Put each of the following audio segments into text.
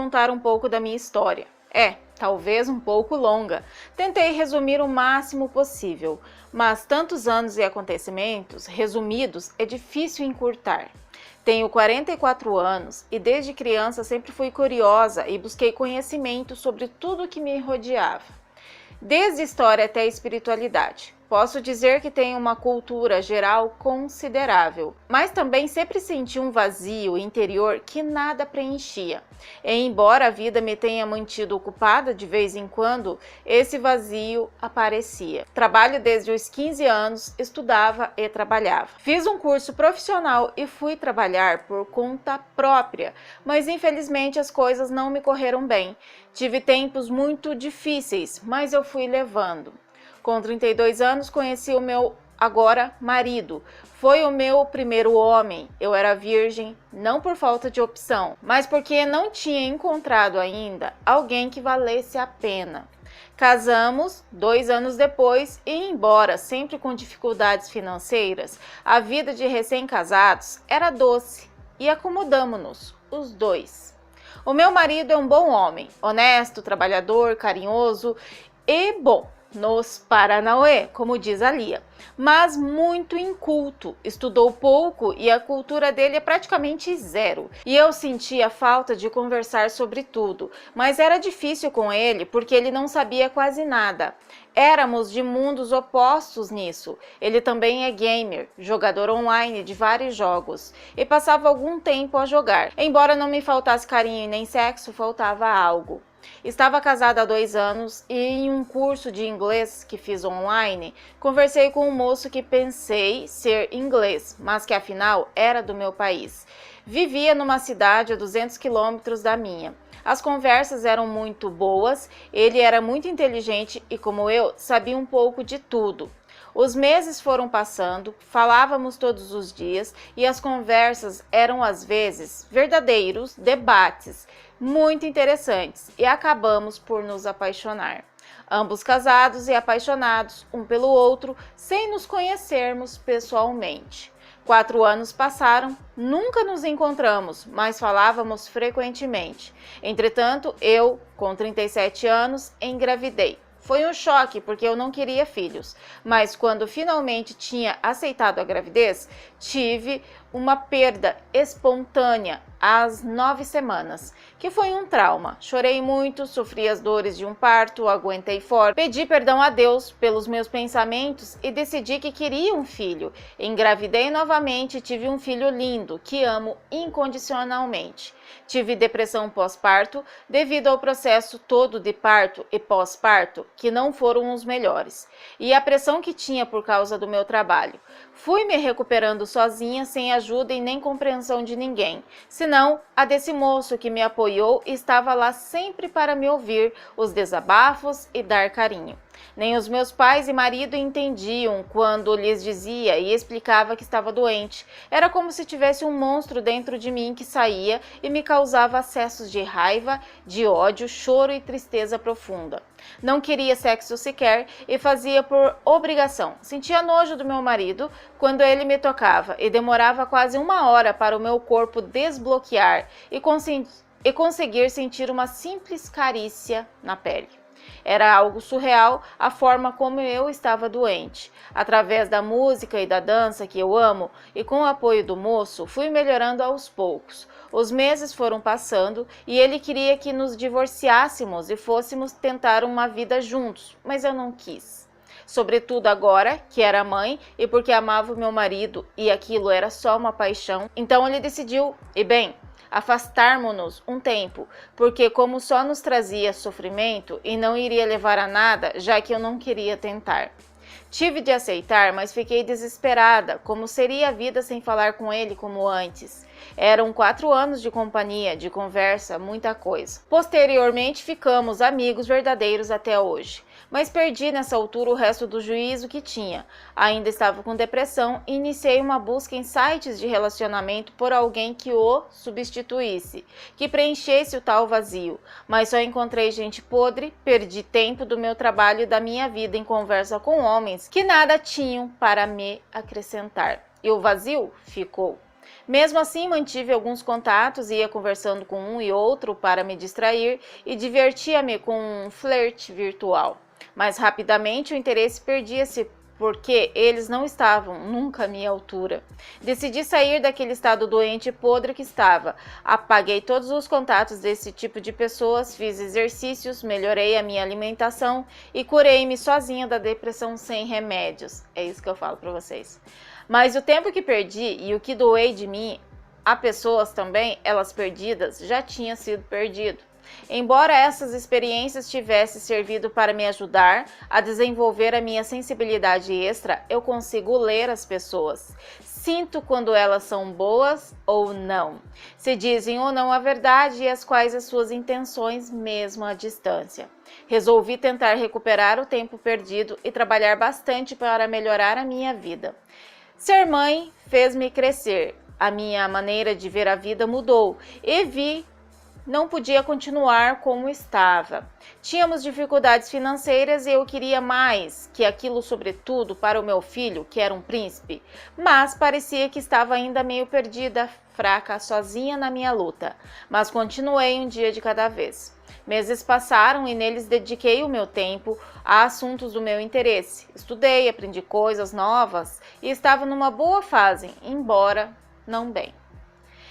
contar um pouco da minha história. Talvez um pouco longa. Tentei resumir o máximo possível, mas tantos anos e acontecimentos resumidos é difícil encurtar. Tenho 44 anos e desde criança sempre fui curiosa e busquei conhecimento sobre tudo o que me rodeava, desde história até espiritualidade. Posso dizer que tenho uma cultura geral considerável, mas também sempre senti um vazio interior que nada preenchia. E embora a vida me tenha mantido ocupada de vez em quando, esse vazio aparecia. Trabalho desde os 15 anos, estudava e trabalhava. Fiz um curso profissional e fui trabalhar por conta própria, mas infelizmente as coisas não me correram bem. Tive tempos muito difíceis, mas eu fui levando. Com 32 anos, conheci o meu agora marido. Foi o meu primeiro homem. Eu era virgem, não por falta de opção, mas porque não tinha encontrado ainda alguém que valesse a pena. Casamos 2 anos depois e, embora sempre com dificuldades financeiras, a vida de recém-casados era doce e acomodamo-nos, os dois. O meu marido é um bom homem, honesto, trabalhador, carinhoso e bom nos Paranauê, como diz a Lia, mas muito inculto, estudou pouco e a cultura dele é praticamente zero. E eu sentia falta de conversar sobre tudo, mas era difícil com ele porque ele não sabia quase nada. Éramos de mundos opostos nisso. Ele também é gamer, jogador online de vários jogos, e passava algum tempo a jogar. Embora não me faltasse carinho e nem sexo, faltava algo. Estava casada há 2 anos e em um curso de inglês que fiz online, conversei com um moço que pensei ser inglês, mas que afinal era do meu país. Vivia numa cidade a 200 quilômetros da minha. As conversas eram muito boas, ele era muito inteligente e, como eu, sabia um pouco de tudo. Os meses foram passando, falávamos todos os dias e as conversas eram às vezes verdadeiros debates muito interessantes e acabamos por nos apaixonar. Ambos casados e apaixonados um pelo outro sem nos conhecermos pessoalmente. 4 anos passaram, nunca nos encontramos, mas falávamos frequentemente. Entretanto, eu, com 37 anos, engravidei. Foi um choque porque eu não queria filhos, mas quando finalmente tinha aceitado a gravidez, tive uma perda espontânea às 9 semanas, que foi um trauma. Chorei muito, sofri as dores de um parto, aguentei forte, pedi perdão a Deus pelos meus pensamentos e decidi que queria um filho. Engravidei novamente e tive um filho lindo, que amo incondicionalmente. Tive depressão pós-parto devido ao processo todo de parto e pós-parto, que não foram os melhores, e a pressão que tinha por causa do meu trabalho. Fui me recuperando sozinha, sem ajuda e nem compreensão de ninguém, senão a desse moço que me apoiou e estava lá sempre para me ouvir os desabafos e dar carinho. Nem os meus pais e marido entendiam quando lhes dizia e explicava que estava doente. Era como se tivesse um monstro dentro de mim que saía e me causava acessos de raiva, de ódio, choro e tristeza profunda. Não queria sexo sequer e fazia por obrigação. Sentia nojo do meu marido quando ele me tocava e demorava quase 1 hora para o meu corpo desbloquear e conseguir sentir uma simples carícia na pele. Era algo surreal a forma como eu estava doente. Através da música e da dança que eu amo e com o apoio do moço, fui melhorando aos poucos. Os meses foram passando e ele queria que nos divorciássemos e fôssemos tentar uma vida juntos, mas eu não quis. Sobretudo agora, que era mãe e porque amava o meu marido e aquilo era só uma paixão, então ele decidiu, afastarmos-nos um tempo, porque como só nos trazia sofrimento e não iria levar a nada, já que eu não queria tentar. Tive de aceitar, mas fiquei desesperada, como seria a vida sem falar com ele como antes. Eram 4 anos de companhia, de conversa, muita coisa. Posteriormente ficamos amigos verdadeiros até hoje. Mas perdi nessa altura o resto do juízo que tinha. Ainda estava com depressão e iniciei uma busca em sites de relacionamento por alguém que o substituísse, que preenchesse o tal vazio. Mas só encontrei gente podre, perdi tempo do meu trabalho e da minha vida em conversa com homens que nada tinham para me acrescentar. E o vazio ficou. Mesmo assim, mantive alguns contatos, ia conversando com um e outro para me distrair e divertia-me com um flerte virtual. Mas rapidamente o interesse perdia-se porque eles não estavam nunca à minha altura. Decidi sair daquele estado doente e podre que estava. Apaguei todos os contatos desse tipo de pessoas, fiz exercícios, melhorei a minha alimentação e curei-me sozinha da depressão sem remédios. É isso que eu falo para vocês. Mas o tempo que perdi e o que doei de mim a pessoas também, elas perdidas, já tinha sido perdido. Embora essas experiências tivessem servido para me ajudar a desenvolver a minha sensibilidade extra, eu consigo ler as pessoas. Sinto quando elas são boas ou não, se dizem ou não a verdade e as quais as suas intenções mesmo à distância. Resolvi tentar recuperar o tempo perdido e trabalhar bastante para melhorar a minha vida. Ser mãe fez-me crescer, a minha maneira de ver a vida mudou e vi não podia continuar como estava. Tínhamos dificuldades financeiras e eu queria mais que aquilo, sobretudo para o meu filho, que era um príncipe, mas parecia que estava ainda meio perdida, fraca, sozinha na minha luta. Mas continuei um dia de cada vez. Meses passaram e neles dediquei o meu tempo a assuntos do meu interesse. Estudei, aprendi coisas novas e estava numa boa fase, embora não bem.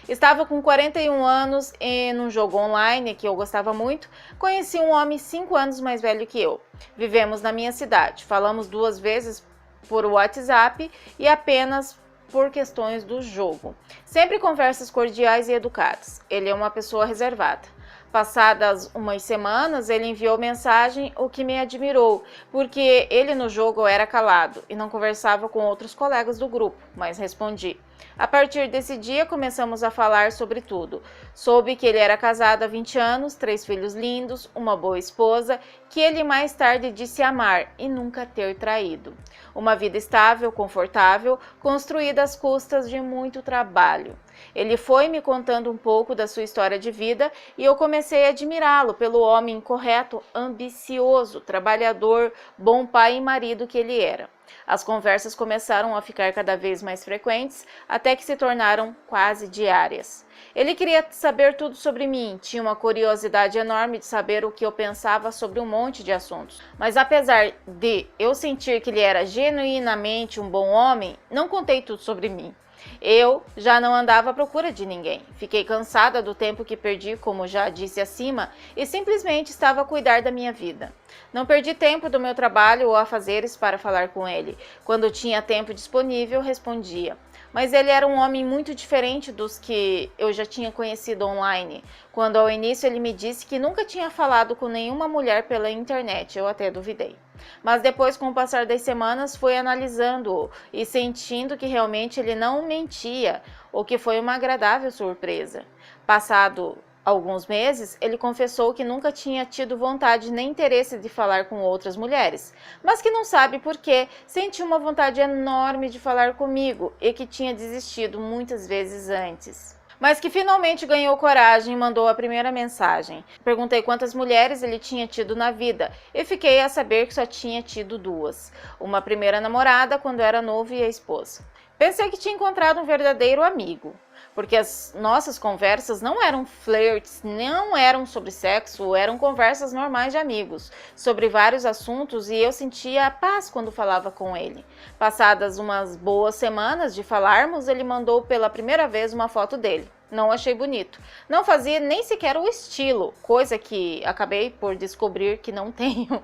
Estava com 41 anos e num jogo online que eu gostava muito, conheci um homem 5 anos mais velho que eu. Vivemos na minha cidade, falamos 2 vezes por WhatsApp e apenas por questões do jogo. Sempre conversas cordiais e educadas. Ele é uma pessoa reservada. Passadas umas semanas, ele enviou mensagem, o que me admirou, porque ele no jogo era calado e não conversava com outros colegas do grupo, mas respondi. A partir desse dia, começamos a falar sobre tudo. Soube que ele era casado há 20 anos, 3 filhos lindos, uma boa esposa, que ele mais tarde disse amar e nunca ter traído. Uma vida estável, confortável, construída às custas de muito trabalho. Ele foi me contando um pouco da sua história de vida e eu comecei a admirá-lo pelo homem correto, ambicioso, trabalhador, bom pai e marido que ele era. As conversas começaram a ficar cada vez mais frequentes, até que se tornaram quase diárias. Ele queria saber tudo sobre mim, tinha uma curiosidade enorme de saber o que eu pensava sobre um monte de assuntos. Mas apesar de eu sentir que ele era genuinamente um bom homem, não contei tudo sobre mim. Eu já não andava à procura de ninguém. Fiquei cansada do tempo que perdi, como já disse acima, e simplesmente estava a cuidar da minha vida. Não perdi tempo do meu trabalho ou afazeres para falar com ele. Quando tinha tempo disponível, respondia. Mas ele era um homem muito diferente dos que eu já tinha conhecido online. Quando ao início ele me disse que nunca tinha falado com nenhuma mulher pela internet, eu até duvidei. Mas depois, com o passar das semanas, fui analisando-o e sentindo que realmente ele não mentia, o que foi uma agradável surpresa. Passado alguns meses, ele confessou que nunca tinha tido vontade nem interesse de falar com outras mulheres, mas que não sabe por que sentiu uma vontade enorme de falar comigo e que tinha desistido muitas vezes antes. Mas que finalmente ganhou coragem e mandou a primeira mensagem. Perguntei quantas mulheres ele tinha tido na vida e fiquei a saber que só tinha tido 2. Uma primeira namorada quando era novo e a esposa. Pensei que tinha encontrado um verdadeiro amigo, porque as nossas conversas não eram flirts, não eram sobre sexo, eram conversas normais de amigos, sobre vários assuntos e eu sentia a paz quando falava com ele. Passadas umas boas semanas de falarmos, ele mandou pela primeira vez uma foto dele. Não achei bonito. Não fazia nem sequer o estilo, coisa que acabei por descobrir que não tenho.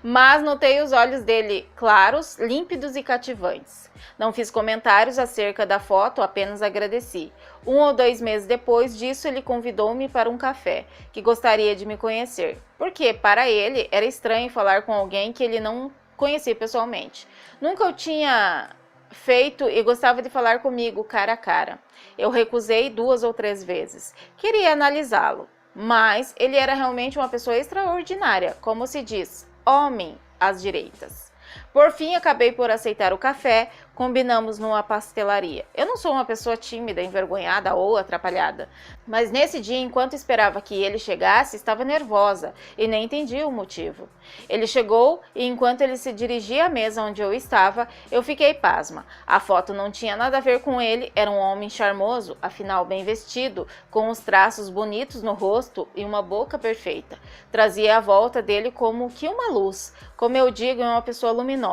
Mas notei os olhos dele claros, límpidos e cativantes. Não fiz comentários acerca da foto, apenas agradeci. 1 ou 2 meses depois disso, ele convidou-me para um café, que gostaria de me conhecer, porque para ele era estranho falar com alguém que ele não conhecia pessoalmente. Nunca o tinha feito e gostava de falar comigo cara a cara. Eu recusei 2 ou 3 vezes. Queria analisá-lo, mas ele era realmente uma pessoa extraordinária, como se diz, homem às direitas. Por fim, acabei por aceitar o café, combinamos numa pastelaria. Eu não sou uma pessoa tímida, envergonhada ou atrapalhada, mas nesse dia, enquanto esperava que ele chegasse, estava nervosa e nem entendia o motivo. Ele chegou e enquanto ele se dirigia à mesa onde eu estava, eu fiquei pasma. A foto não tinha nada a ver com ele, era um homem charmoso, afinal bem vestido, com os traços bonitos no rosto e uma boca perfeita. Trazia à volta dele como que uma luz, como eu digo, é uma pessoa luminosa.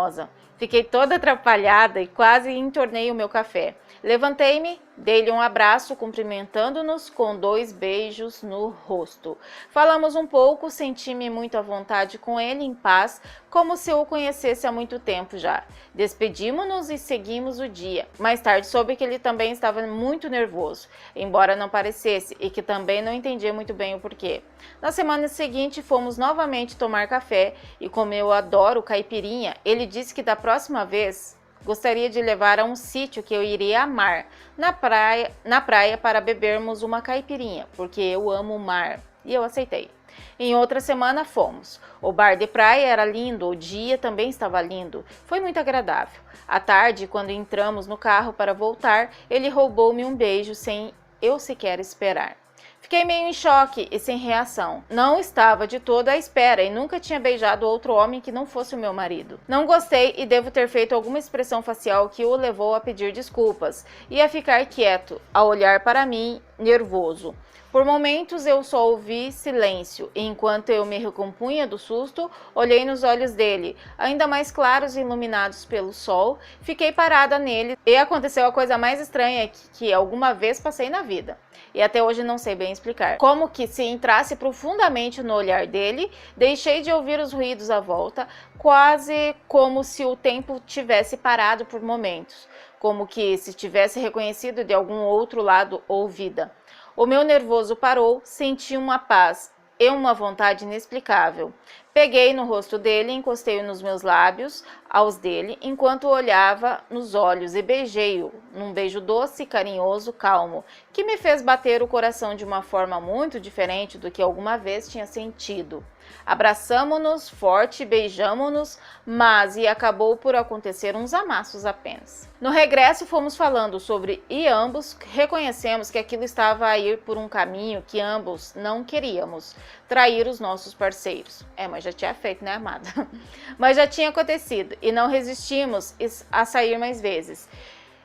Fiquei toda atrapalhada e quase entornei o meu café. Levantei-me, dei-lhe um abraço, cumprimentando-nos com 2 beijos no rosto. Falamos um pouco, senti-me muito à vontade com ele, em paz, como se eu o conhecesse há muito tempo já. Despedimos-nos e seguimos o dia. Mais tarde soube que ele também estava muito nervoso, embora não parecesse, e que também não entendia muito bem o porquê. Na semana seguinte fomos novamente tomar café, e como eu adoro caipirinha, ele disse que da próxima vez gostaria de levar a um sítio que eu iria amar, na praia para bebermos uma caipirinha, porque eu amo o mar, e eu aceitei. Em outra semana fomos. O bar de praia era lindo, o dia também estava lindo, foi muito agradável. À tarde, quando entramos no carro para voltar, ele roubou-me um beijo sem eu sequer esperar. Fiquei meio em choque e sem reação. Não estava de toda à espera e nunca tinha beijado outro homem que não fosse o meu marido. Não gostei e devo ter feito alguma expressão facial que o levou a pedir desculpas e a ficar quieto, a olhar para mim, nervoso. Por momentos eu só ouvi silêncio, e enquanto eu me recompunha do susto, olhei nos olhos dele, ainda mais claros e iluminados pelo sol, fiquei parada nele e aconteceu a coisa mais estranha que alguma vez passei na vida. E até hoje não sei bem explicar. Como que se entrasse profundamente no olhar dele, deixei de ouvir os ruídos à volta, quase como se o tempo tivesse parado por momentos, como que se tivesse reconhecido de algum outro lado ou vida. O meu nervoso parou, senti uma paz e uma vontade inexplicável. Peguei no rosto dele, encostei-o nos meus lábios, aos dele, enquanto olhava nos olhos e beijei-o, num beijo doce, carinhoso, calmo, que me fez bater o coração de uma forma muito diferente do que alguma vez tinha sentido. Abraçamo-nos forte, beijamo-nos, mas acabou por acontecer uns amassos apenas. No regresso fomos falando sobre e ambos reconhecemos que aquilo estava a ir por um caminho que ambos não queríamos, trair os nossos parceiros. Mas já tinha feito, né, amada? Mas já tinha acontecido e não resistimos a sair mais vezes.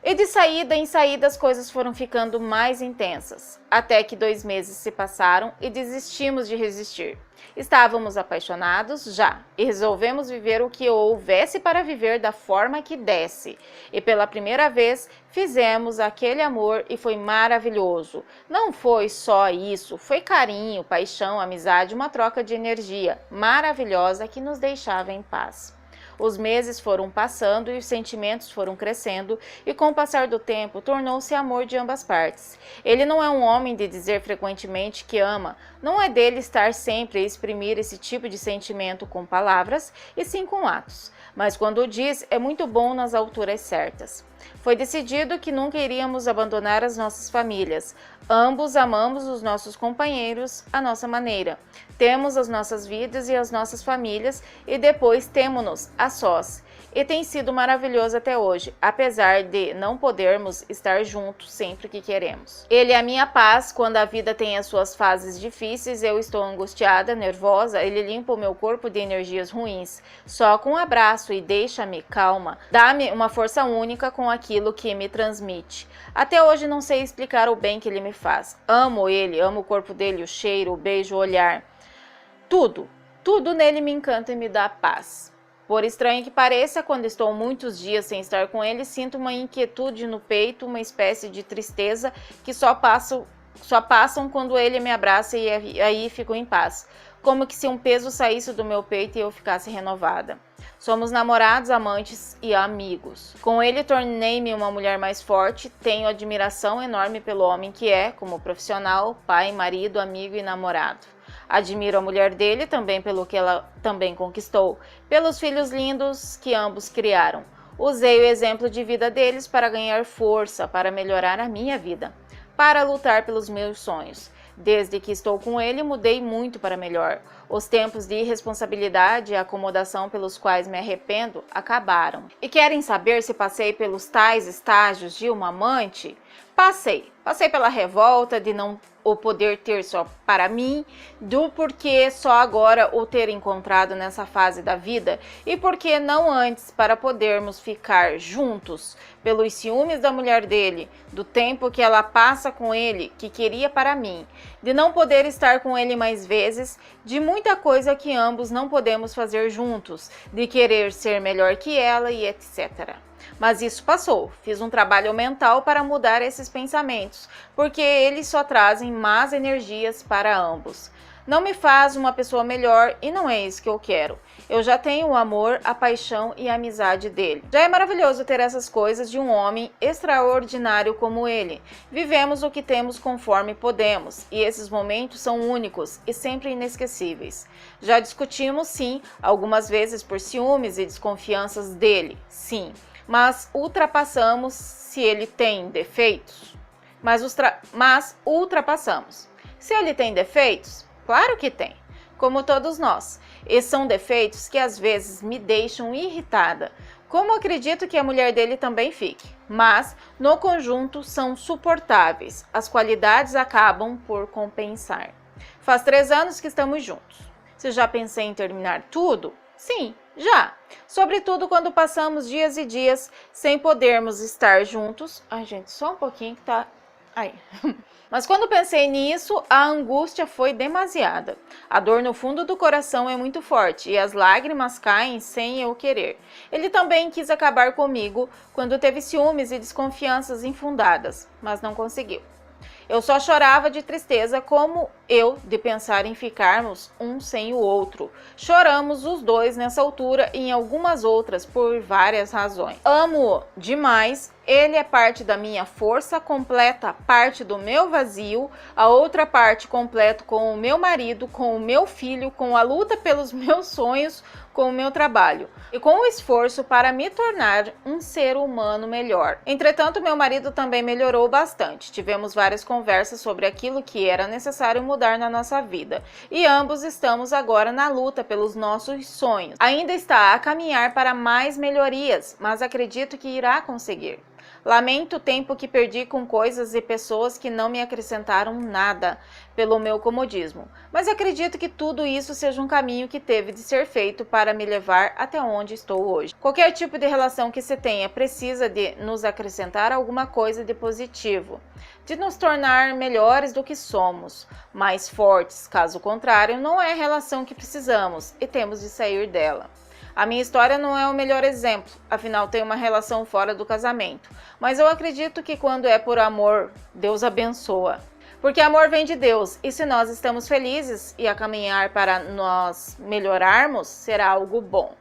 E de saída em saída as coisas foram ficando mais intensas, até que 2 meses se passaram e desistimos de resistir. Estávamos apaixonados já e resolvemos viver o que houvesse para viver da forma que desse. E pela primeira vez fizemos aquele amor e foi maravilhoso. Não foi só isso, foi carinho, paixão, amizade, uma troca de energia maravilhosa que nos deixava em paz. Os meses foram passando e os sentimentos foram crescendo e com o passar do tempo tornou-se amor de ambas partes. Ele não é um homem de dizer frequentemente que ama, não é dele estar sempre a exprimir esse tipo de sentimento com palavras e sim com atos, mas quando o diz é muito bom nas alturas certas. Foi decidido que nunca iríamos abandonar as nossas famílias. Ambos amamos os nossos companheiros à nossa maneira. Temos as nossas vidas e as nossas famílias e depois temo-nos a sós. E tem sido maravilhoso até hoje, apesar de não podermos estar juntos sempre que queremos. Ele é a minha paz quando a vida tem as suas fases difíceis, eu estou angustiada, nervosa, ele limpa o meu corpo de energias ruins. Só com um abraço e deixa-me calma, dá-me uma força única com aquilo que me transmite. Até hoje não sei explicar o bem que ele me faz. Amo ele, amo o corpo dele, o cheiro, o beijo, o olhar. Tudo nele me encanta e me dá paz. Por estranho que pareça, quando estou muitos dias sem estar com ele, sinto uma inquietude no peito, uma espécie de tristeza que só passam quando ele me abraça e aí fico em paz. Como que se um peso saísse do meu peito e eu ficasse renovada. Somos namorados, amantes e amigos. Com ele tornei-me uma mulher mais forte, tenho admiração enorme pelo homem que é, como profissional, pai, marido, amigo e namorado. Admiro a mulher dele também pelo que ela também conquistou, pelos filhos lindos que ambos criaram. Usei o exemplo de vida deles para ganhar força, para melhorar a minha vida, para lutar pelos meus sonhos. Desde que estou com ele, mudei muito para melhor. Os tempos de irresponsabilidade e acomodação pelos quais me arrependo acabaram. E querem saber se passei pelos tais estágios de uma amante? Passei. Passei pela revolta de não o poder ter só para mim, do porquê só agora o ter encontrado nessa fase da vida e porquê não antes para podermos ficar juntos, pelos ciúmes da mulher dele, do tempo que ela passa com ele, que queria para mim, de não poder estar com ele mais vezes, de muita coisa que ambos não podemos fazer juntos, de querer ser melhor que ela e etc. Mas isso passou, fiz um trabalho mental para mudar esses pensamentos, porque eles só trazem más energias para ambos. Não me faz uma pessoa melhor e não é isso que eu quero. Eu já tenho o amor, a paixão e a amizade dele. Já é maravilhoso ter essas coisas de um homem extraordinário como ele. Vivemos o que temos conforme podemos, e esses momentos são únicos e sempre inesquecíveis. Já discutimos, sim, algumas vezes por ciúmes e desconfianças dele, sim. Mas ultrapassamos se ele tem defeitos. Mas ultrapassamos. Se ele tem defeitos? Claro que tem, como todos nós. E são defeitos que às vezes me deixam irritada, como acredito que a mulher dele também fique. Mas, no conjunto, são suportáveis. As qualidades acabam por compensar. Faz 3 anos que estamos juntos. Você já pensei em terminar tudo? Sim, já. Sobretudo quando passamos dias e dias sem podermos estar juntos. Ai, gente, só um pouquinho que tá... Aí. Mas quando pensei nisso, a angústia foi demasiada. A dor no fundo do coração é muito forte e as lágrimas caem sem eu querer. Ele também quis acabar comigo quando teve ciúmes e desconfianças infundadas, mas não conseguiu. Eu só chorava de tristeza, como eu, de pensar em ficarmos um sem o outro. Choramos os dois nessa altura e em algumas outras por várias razões. Amo-o demais, ele é parte da minha força, completa parte do meu vazio, a outra parte completo com o meu marido, com o meu filho, com a luta pelos meus sonhos, com o meu trabalho e com o esforço para me tornar um ser humano melhor. Entretanto, meu marido também melhorou bastante. Tivemos várias conversas sobre aquilo que era necessário mudar na nossa vida e ambos estamos agora na luta pelos nossos sonhos. Ainda está a caminhar para mais melhorias, mas acredito que irá conseguir. Lamento o tempo que perdi com coisas e pessoas que não me acrescentaram nada pelo meu comodismo, mas acredito que tudo isso seja um caminho que teve de ser feito para me levar até onde estou hoje. Qualquer tipo de relação que se tenha precisa de nos acrescentar alguma coisa de positivo, de nos tornar melhores do que somos, mais fortes. Caso contrário, não é a relação que precisamos e temos de sair dela. A minha história não é o melhor exemplo, afinal tenho uma relação fora do casamento, mas eu acredito que quando é por amor, Deus abençoa. Porque amor vem de Deus, e se nós estamos felizes e a caminhar para nós melhorarmos, será algo bom.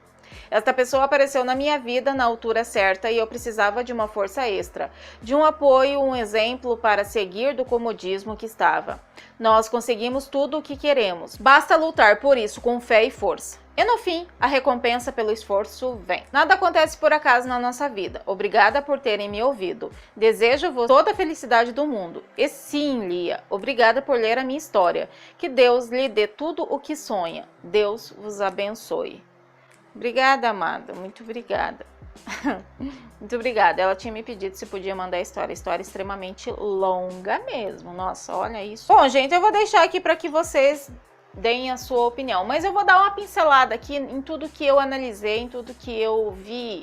Esta pessoa apareceu na minha vida na altura certa e eu precisava de uma força extra, de um apoio, um exemplo para seguir do comodismo que estava. Nós conseguimos tudo o que queremos, basta lutar por isso com fé e força. E no fim, a recompensa pelo esforço vem. Nada acontece por acaso na nossa vida. Obrigada por terem me ouvido. Desejo-vos toda a felicidade do mundo. E sim, Lia, obrigada por ler a minha história. Que Deus lhe dê tudo o que sonha. Deus vos abençoe. Obrigada, amada. Muito obrigada. Muito obrigada. Ela tinha me pedido se podia mandar a história. História extremamente longa mesmo. Nossa, olha isso. Bom, gente, eu vou deixar aqui para que vocês deem a sua opinião, mas eu vou dar uma pincelada aqui em tudo que eu analisei, em tudo que eu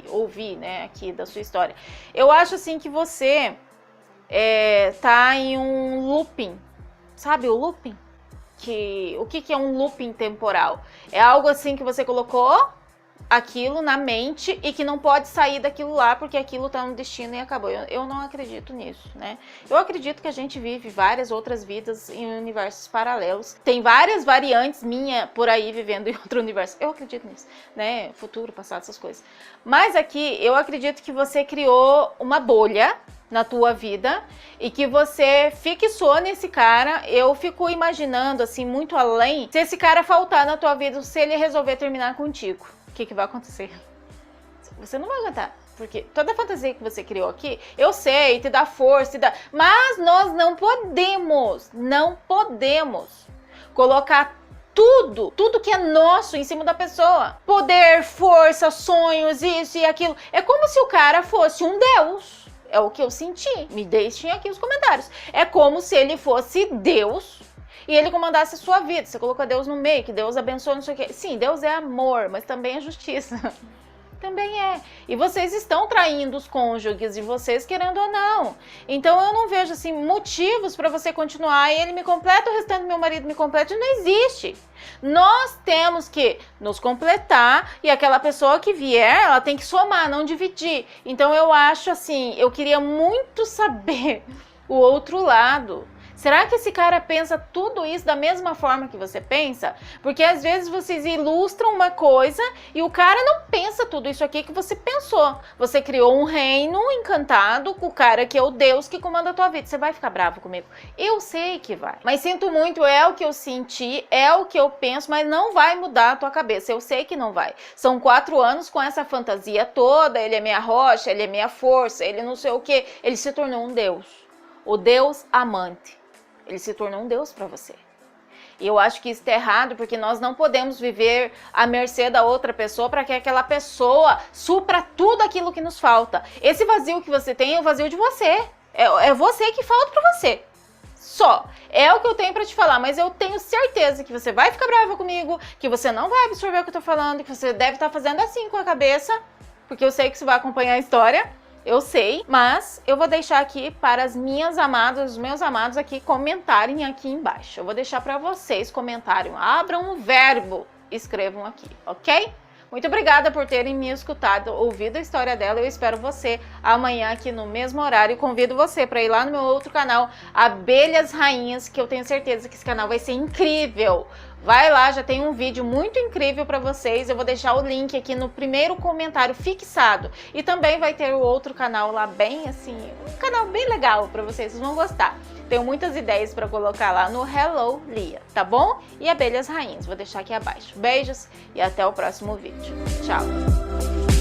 ouvi, né, aqui da sua história. Eu acho assim que você tá em um looping, sabe o looping? O que é um looping temporal? É algo assim que você colocou aquilo na mente e que não pode sair daquilo lá porque aquilo tá no destino e acabou. Eu não acredito nisso, né? Eu acredito que a gente vive várias outras vidas em universos paralelos. Tem várias variantes minha por aí vivendo em outro universo. Eu acredito nisso, né? Futuro, passado, essas coisas. Mas aqui eu acredito que você criou uma bolha na tua vida e que você fixou nesse cara. Eu fico imaginando assim muito além, se esse cara faltar na tua vida, se ele resolver terminar contigo, o que vai acontecer? Você não vai aguentar. Porque toda fantasia que você criou aqui, eu sei, te dá força, mas nós não podemos colocar tudo que é nosso em cima da pessoa. Poder, força, sonhos, isso e aquilo. É como se o cara fosse um deus. É o que eu senti. Me deixem aqui os comentários. É como se ele fosse Deus e ele comandasse a sua vida. Você colocou Deus no meio, que Deus abençoa, não sei o quê. Sim, Deus é amor, mas também é justiça. Também é. E vocês estão traindo os cônjuges de vocês, querendo ou não. Então eu não vejo assim motivos para você continuar e ele me completa, o restante do meu marido me completa. Não existe. Nós temos que nos completar e aquela pessoa que vier, ela tem que somar, não dividir. Então eu acho assim, eu queria muito saber o outro lado. Será que esse cara pensa tudo isso da mesma forma que você pensa? Porque às vezes vocês ilustram uma coisa e o cara não pensa tudo isso aqui que você pensou. Você criou um reino encantado com o cara que é o Deus que comanda a tua vida. Você vai ficar bravo comigo? Eu sei que vai. Mas sinto muito, é o que eu senti, é o que eu penso, mas não vai mudar a tua cabeça. Eu sei que não vai. São 4 anos com essa fantasia toda, ele é minha rocha, ele é minha força, ele não sei o quê. Ele se tornou um Deus. O Deus amante. Ele se tornou um Deus para você. E eu acho que isso está errado, porque nós não podemos viver à mercê da outra pessoa para que aquela pessoa supra tudo aquilo que nos falta. Esse vazio que você tem é o vazio de você. É você que falta para você. Só. É o que eu tenho para te falar, mas eu tenho certeza que você vai ficar brava comigo, que você não vai absorver o que eu tô falando, que você deve estar fazendo assim com a cabeça, porque eu sei que você vai acompanhar a história. Eu sei, mas eu vou deixar aqui para as minhas amadas, os meus amados aqui comentarem aqui embaixo. Eu vou deixar para vocês comentarem. Abram o verbo, escrevam aqui, ok? Muito obrigada por terem me escutado, ouvido a história dela. Eu espero você amanhã aqui no mesmo horário. Convido você para ir lá no meu outro canal, Abelhas Rainhas, que eu tenho certeza que esse canal vai ser incrível. Vai lá, já tem um vídeo muito incrível para vocês. Eu vou deixar o link aqui no primeiro comentário fixado. E também vai ter o outro canal lá bem assim, um canal bem legal para vocês, vocês vão gostar. Tenho muitas ideias para colocar lá no Hello Lia, tá bom? E Abelhas Rainhas, vou deixar aqui abaixo. Beijos e até o próximo vídeo. Tchau!